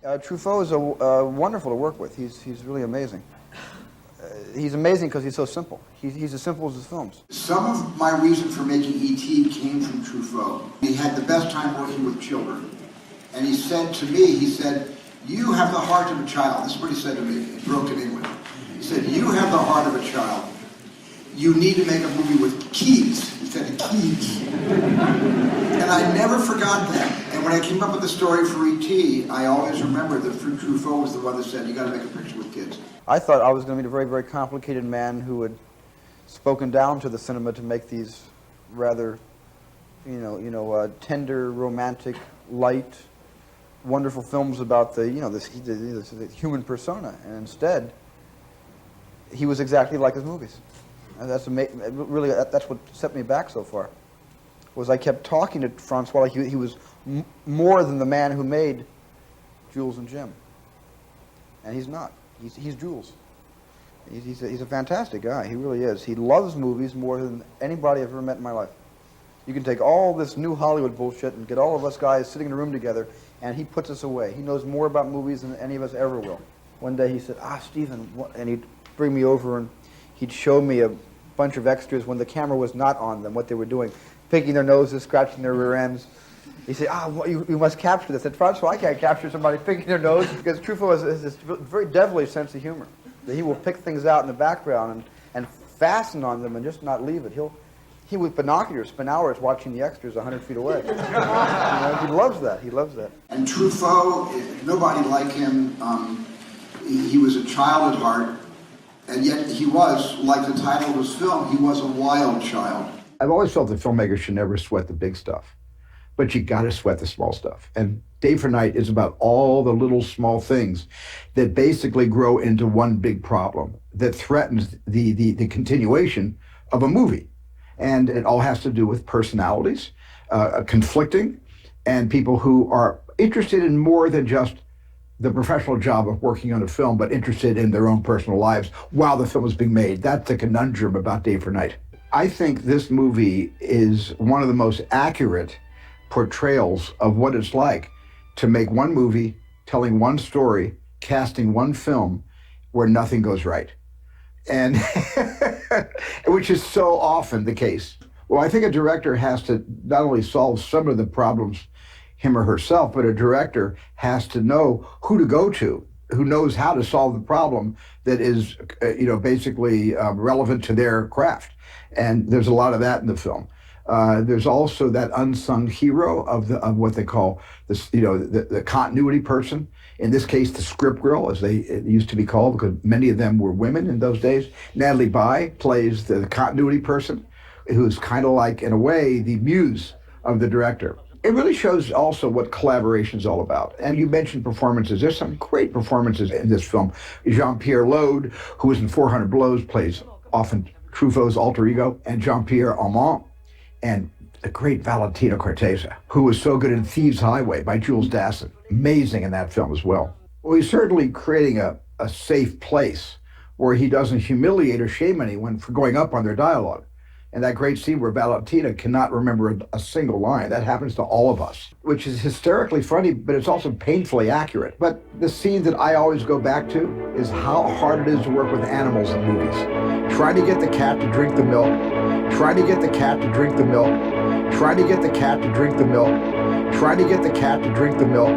Truffaut is wonderful to work with. He's really amazing. He's amazing because he's so simple. He's as simple as his films. Some of my reason for making E.T. came from Truffaut. He had the best time working with children. And he said to me, you have the heart of a child. This is what he said to me in broken English. He said, you have the heart of a child. You need to make a movie with keys. He said, keys. And I never forgot that. And when I came up with the story for E.T., I always remembered that Truffaut was the one that said, you got to make a picture with kids. I thought I was going to be a very, very complicated man who had spoken down to the cinema to make these rather, tender, romantic, light, wonderful films about the human persona. And instead, he was exactly like his movies. And that's really that's what set me back so far. Was I kept talking to François like he was more than the man who made Jules and Jim, and he's not. He's Jules. He's a fantastic guy. He really is. He loves movies more than anybody I've ever met in my life. You can take all this new Hollywood bullshit and get all of us guys sitting in a room together, and he puts us away. He knows more about movies than any of us ever will. One day he said, Stephen, what? And he'd bring me over and he'd show me a bunch of extras when the camera was not on them, what they were doing, picking their noses, scratching their rear ends. He said, you must capture this. I said, François, I can't capture somebody picking their nose, because Truffaut has this very devilish sense of humor. That he will pick things out in the background and fasten on them and just not leave it. He with binoculars spend hours watching the extras 100 feet away. He loves that. He loves that. And Truffaut, nobody like him. He was a child at heart. And yet he was, like the title of his film, he was a wild child. I've always felt that filmmakers should never sweat the big stuff, but you got to sweat the small stuff. And Day for Night is about all the little small things that basically grow into one big problem that threatens the continuation of a movie. And it all has to do with personalities, conflicting, and people who are interested in more than just the professional job of working on a film, but interested in their own personal lives while the film is being made. That's the conundrum about Day for Night. I think this movie is one of the most accurate portrayals of what it's like to make one movie, telling one story, casting one film where nothing goes right. And which is so often the case. Well, I think a director has to not only solve some of the problems him or herself, but a director has to know who to go to, who knows how to solve the problem that is, basically relevant to their craft. And there's a lot of that in the film. There's also that unsung hero of what they call the continuity person. In this case, the script girl, as they used to be called, because many of them were women in those days. Natalie Bai plays the continuity person, who's kind of like, in a way, the muse of the director. It really shows also what collaboration is all about. And you mentioned performances. There's some great performances in this film. Jean-Pierre Laude, who was in 400 Blows, plays often Truffaut's alter ego, and Jean-Pierre Armand, and the great Valentino Cortese, who was so good in Thieves Highway by Jules Dassin. Amazing in that film as well. Well, he's certainly creating a safe place where he doesn't humiliate or shame anyone for going up on their dialogue. And that great scene where Valentina cannot remember a single line. That happens to all of us, which is hysterically funny, but it's also painfully accurate. But the scene that I always go back to is how hard it is to work with animals in movies. Trying to get the cat to drink the milk, trying to get the cat to drink the milk, trying to get the cat to drink the milk, trying to get the cat to drink the milk.